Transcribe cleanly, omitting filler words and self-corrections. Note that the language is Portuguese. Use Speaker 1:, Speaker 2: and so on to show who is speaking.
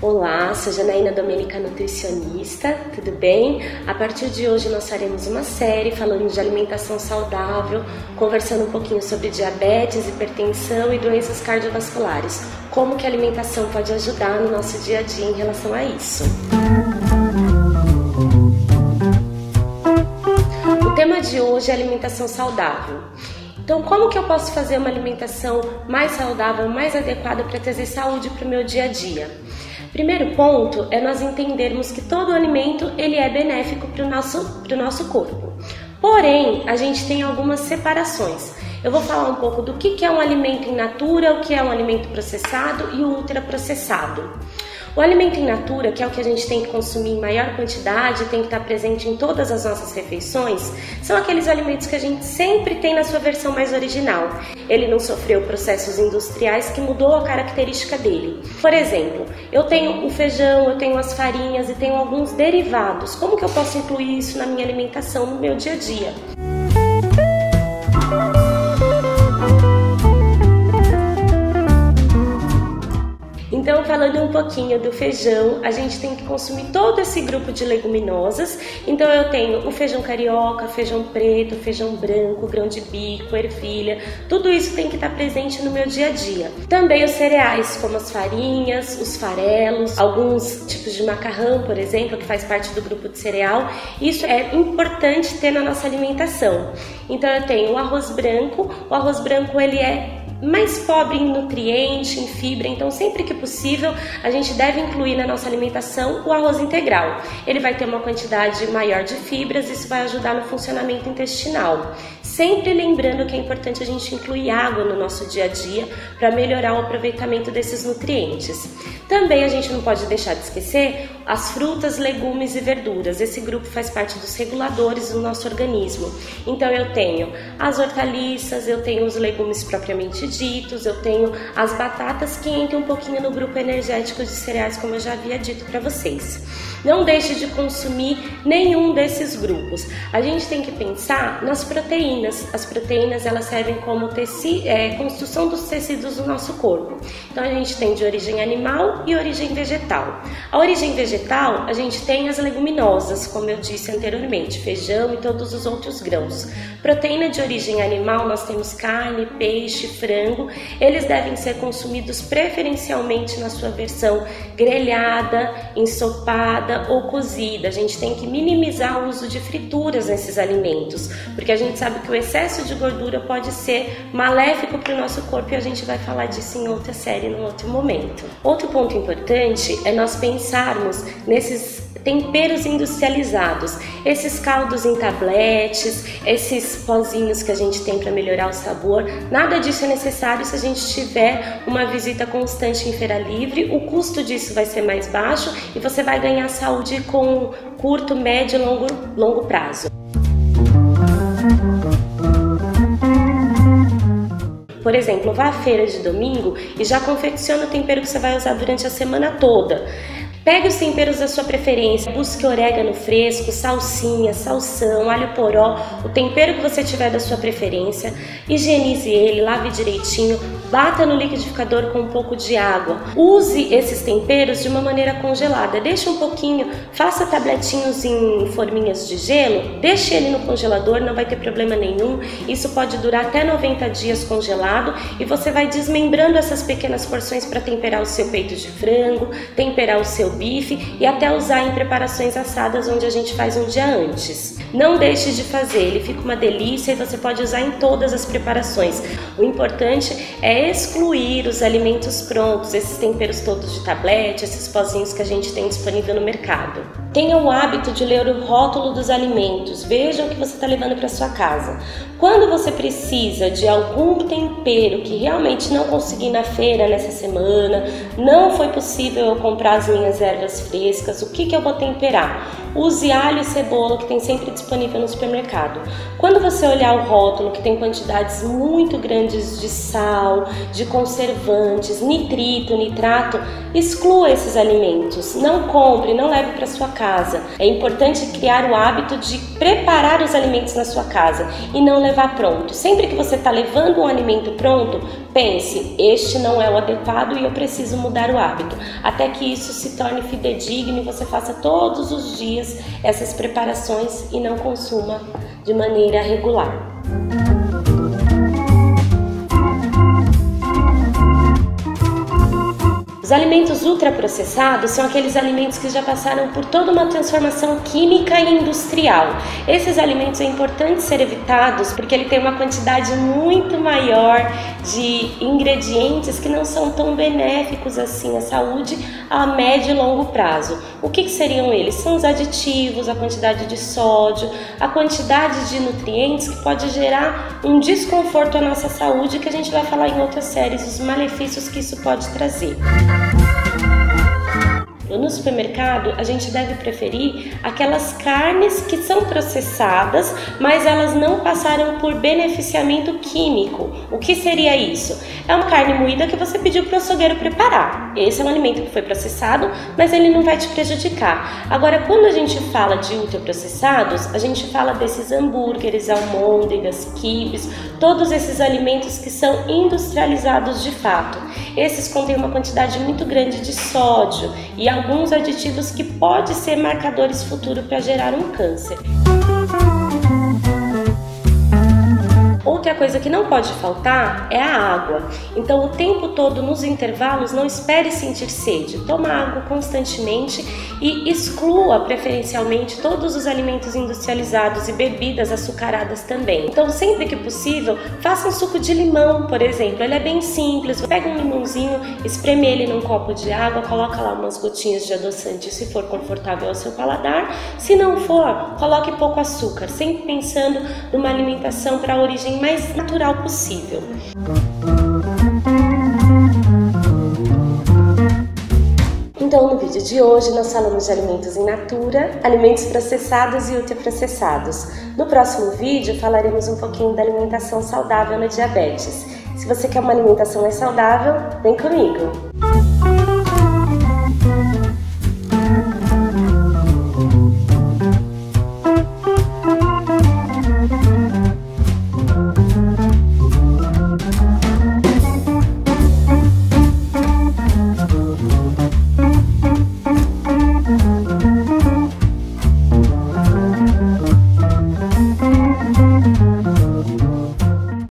Speaker 1: Olá, sou Janaína Domênica, nutricionista, tudo bem? A partir de hoje nós faremos uma série falando de alimentação saudável, conversando um pouquinho sobre diabetes, hipertensão e doenças cardiovasculares. Como que a alimentação pode ajudar no nosso dia a dia em relação a isso. O tema de hoje é alimentação saudável. Então, como que eu posso fazer uma alimentação mais saudável, mais adequada para trazer saúde para o meu dia a dia? Primeiro ponto é nós entendermos que todo alimento ele é benéfico para o nosso corpo. Porém, a gente tem algumas separações. Eu vou falar um pouco do que é um alimento in natura, o que é um alimento processado e o ultraprocessado. O alimento in natura, que é o que a gente tem que consumir em maior quantidade, tem que estar presente em todas as nossas refeições, são aqueles alimentos que a gente sempre tem na sua versão mais original. Ele não sofreu processos industriais que mudou a característica dele. Por exemplo, eu tenho o feijão, eu tenho as farinhas e tenho alguns derivados. Como que eu posso incluir isso na minha alimentação, no meu dia a dia? Então, falando um pouquinho do feijão, a gente tem que consumir todo esse grupo de leguminosas. Então, eu tenho o feijão carioca, feijão preto, feijão branco, grão de bico, ervilha. Tudo isso tem que estar presente no meu dia a dia. Também os cereais, como as farinhas, os farelos, alguns tipos de macarrão, por exemplo, que faz parte do grupo de cereal. Isso é importante ter na nossa alimentação. Então, eu tenho o arroz branco. O arroz branco, ele é mais pobre em nutriente, em fibra, então sempre que possível a gente deve incluir na nossa alimentação o arroz integral. Ele vai ter uma quantidade maior de fibras, isso vai ajudar no funcionamento intestinal. Sempre lembrando que é importante a gente incluir água no nosso dia a dia para melhorar o aproveitamento desses nutrientes. Também a gente não pode deixar de esquecer as frutas, legumes e verduras. Esse grupo faz parte dos reguladores do nosso organismo. Então eu tenho as hortaliças, eu tenho os legumes propriamente ditos, eu tenho as batatas que entram um pouquinho no grupo energético de cereais, como eu já havia dito para vocês. Não deixe de consumir nenhum desses grupos. A gente tem que pensar nas proteínas. As proteínas elas servem como construção dos tecidos do nosso corpo. Então a gente tem de origem animal e origem vegetal. A origem vegetal a gente tem as leguminosas, como eu disse anteriormente, feijão e todos os outros grãos. Proteína de origem animal nós temos carne, peixe, frango. Eles devem ser consumidos preferencialmente na sua versão grelhada, ensopada ou cozida. A gente tem que minimizar o uso de frituras nesses alimentos, porque a gente sabe que o excesso de gordura pode ser maléfico para o nosso corpo e a gente vai falar disso em outra série, num outro momento. Outro ponto importante é nós pensarmos nesses temperos industrializados, esses caldos em tabletes, esses pozinhos que a gente tem para melhorar o sabor. Nada disso é necessário se a gente tiver uma visita constante em feira livre. O custo disso vai ser mais baixo e você vai ganhar saúde com curto, médio e longo prazo. Por exemplo, vá à feira de domingo e já confecciona o tempero que você vai usar durante a semana toda. Pegue os temperos da sua preferência, busque orégano fresco, salsinha, salsão, alho poró, o tempero que você tiver da sua preferência, higienize ele, lave direitinho, bata no liquidificador com um pouco de água. Use esses temperos de uma maneira congelada, deixe um pouquinho, faça tabletinhos em forminhas de gelo, deixe ele no congelador, não vai ter problema nenhum, isso pode durar até 90 dias congelado e você vai desmembrando essas pequenas porções para temperar o seu peito de frango, temperar o seu bife e até usar em preparações assadas onde a gente faz um dia antes. Não deixe de fazer, ele fica uma delícia e você pode usar em todas as preparações. O importante é excluir os alimentos prontos, esses temperos todos de tablete, esses pozinhos que a gente tem disponível no mercado. Tenha o hábito de ler o rótulo dos alimentos, veja o que você está levando para sua casa. Quando você precisa de algum tempero que realmente não consegui na feira nessa semana, não foi possível eu comprar as minhas ervas frescas, o que eu vou temperar? use alho e cebola que tem sempre disponível no supermercado. Quando você olhar o rótulo que tem quantidades muito grandes de sal, de conservantes, nitrito, nitrato, exclua esses alimentos. Não compre, não leve para sua casa. É importante criar o hábito de preparar os alimentos na sua casa e não levar pronto. Sempre que você está levando um alimento pronto, pense, este não é o adequado e eu preciso mudar o hábito, até que isso se torne fidedigno e você faça todos os dias essas preparações e não consuma de maneira regular. Os alimentos ultraprocessados são aqueles alimentos que já passaram por toda uma transformação química e industrial. Esses alimentos é importante ser evitados porque ele tem uma quantidade muito maior de ingredientes que não são tão benéficos assim à saúde a médio e longo prazo. O que seriam eles? São os aditivos, a quantidade de sódio, a quantidade de nutrientes que pode gerar um desconforto à nossa saúde, que a gente vai falar em outras séries, os malefícios que isso pode trazer. No supermercado, a gente deve preferir aquelas carnes que são processadas, mas elas não passaram por beneficiamento químico. O que seria isso? É uma carne moída que você pediu para o açougueiro preparar. Esse é um alimento que foi processado, mas ele não vai te prejudicar. Agora, quando a gente fala de ultraprocessados, a gente fala desses hambúrgueres, almôndegas, quibes, todos esses alimentos que são industrializados de fato. Esses contêm uma quantidade muito grande de sódio e alguns aditivos que podem ser marcadores futuros para gerar um câncer. Outra coisa que não pode faltar é a água. Então, o tempo todo, nos intervalos, não espere sentir sede. Toma água constantemente e exclua, preferencialmente, todos os alimentos industrializados e bebidas açucaradas também. Então, sempre que possível, faça um suco de limão, por exemplo. Ele é bem simples. Pega um limãozinho, espreme ele num copo de água, coloca lá umas gotinhas de adoçante, se for confortável ao seu paladar. Se não for, coloque pouco açúcar, sempre pensando numa alimentação para a origem mais natural possível. Então, no vídeo de hoje nós falamos de alimentos in natura, alimentos processados e ultraprocessados. No próximo vídeo falaremos um pouquinho da alimentação saudável na diabetes. Se você quer uma alimentação mais saudável, vem comigo!